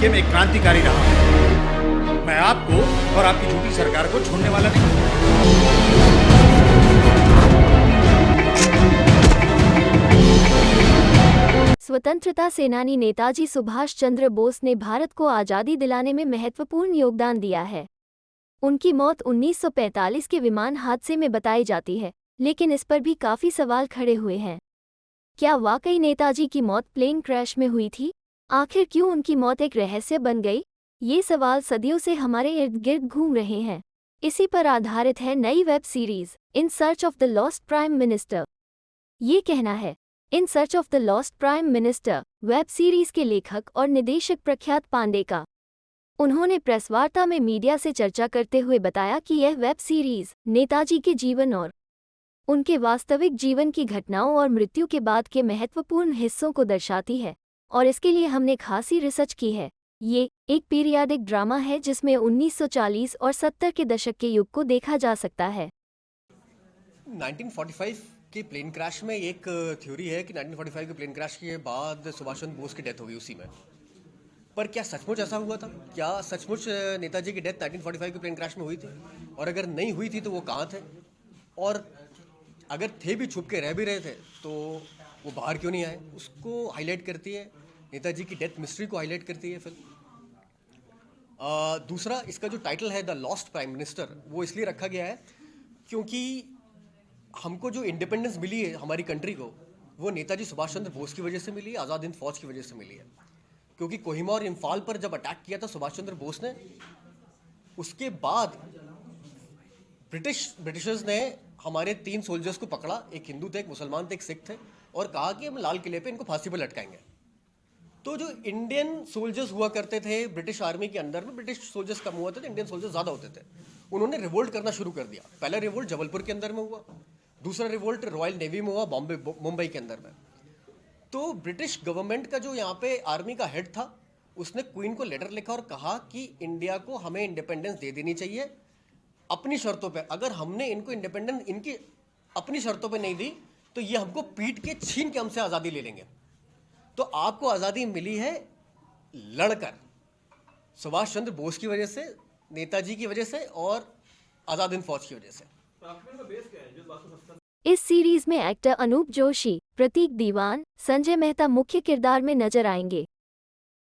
वाक्य में एक क्रांतिकारी रहा हूं। मैं आपको और आपकी झूठी सरकार को छोड़ने वाला नहीं। स्वतंत्रता सेनानी नेताजी सुभाष चंद्र बोस ने भारत को आज़ादी दिलाने में महत्वपूर्ण योगदान दिया है। उनकी मौत 1945 के विमान हादसे में बताई जाती है, लेकिन इस पर भी काफ़ी सवाल खड़े हुए हैं। क्या वाकई नेताजी की मौत प्लेन क्रैश में हुई थी? आखिर क्यों उनकी मौत एक रहस्य बन गई? ये सवाल सदियों से हमारे इर्द गिर्द घूम रहे हैं। इसी पर आधारित है नई web series in search of the lost prime minister. ये कहना है in search of the lost prime minister web series के लेखक और निदेशक प्रख्यात पांडे का। उन्होंने प्रेस वार्ता में मीडिया से चर्चा करते हुए बताया कि यह वेब सीरीज नेताजी के जीवन और उनके वास्तविक जीवन की घटनाओं और मृत्यु के बाद के महत्वपूर्ण हिस्सों को दर्शाती है, और इसके लिए हमने खासी रिसर्च की है। ये एक पीरियाडिक ड्रामा है जिसमें 1940 और 70 के दशक के युग को देखा जा सकता है। 1945 के प्लेन क्रैश में एक थ्योरी है कि 1945 के प्लेन क्रैश के बाद सुभाष चंद्र बोस की डेथ हो गई उसी में। पर क्या सचमुच ऐसा हुआ था? क्या सचमुच नेताजी की डेथ 1945 के प्लेन क्रैश में हुई थी? और अगर नहीं हुई थी तो वो कहाँ थे? और अगर थे भी, छुप के रह भी रहे थे, तो वो बाहर क्यों नहीं आए? उसको हाईलाइट करती है, नेताजी की डेथ मिस्ट्री को हाईलाइट करती है फिल्म। दूसरा, इसका जो टाइटल है द लॉस्ट प्राइम मिनिस्टर, वो इसलिए रखा गया है क्योंकि हमको जो इंडिपेंडेंस मिली है हमारी कंट्री को, वो नेताजी सुभाष चंद्र बोस की वजह से मिली है, आज़ाद हिंद फौज की वजह से मिली है। क्योंकि कोहिमा और इम्फाल पर जब अटैक किया था सुभाष चंद्र बोस ने, उसके बाद ब्रिटिशर्स ने हमारे 3 सोल्जर्स को पकड़ा, एक हिंदू थे, एक मुसलमान थे, एक सिख थे, और कहा कि हम लाल किले पे इनको फांसी पर लटकाएंगे। तो जो इंडियन सोल्जर्स हुआ करते थे ब्रिटिश आर्मी के अंदर में, ब्रिटिश सोल्जर्स कम हुआ थे, इंडियन सोल्जर्स ज़्यादा होते थे। उन्होंने रिवोल्ट करना शुरू कर दिया। पहला रिवोल्ट जबलपुर के अंदर में हुआ, दूसरा रिवोल्ट रॉयल नेवी में हुआ, मुंबई के अंदर में। तो ब्रिटिश गवर्नमेंट का जो यहाँ पे आर्मी का हेड था, उसने क्वीन को लेटर लिखा और कहा कि इंडिया को हमें इंडिपेंडेंस दे देनी चाहिए अपनी शर्तों पे। अगर हमने इनको इंडिपेंडेंस इनकी अपनी शर्तों पे नहीं दी तो ये हमको पीट के छीन के हमसे आज़ादी ले लेंगे। तो आपको आज़ादी मिली है लड़कर, सुभाष चंद्र बोस की वजह से, नेताजी की वजह से और आज़ाद हिंद फौज की वजह से। इस सीरीज में एक्टर अनूप जोशी, प्रतीक दीवान, संजय मेहता मुख्य किरदार में नजर आएंगे।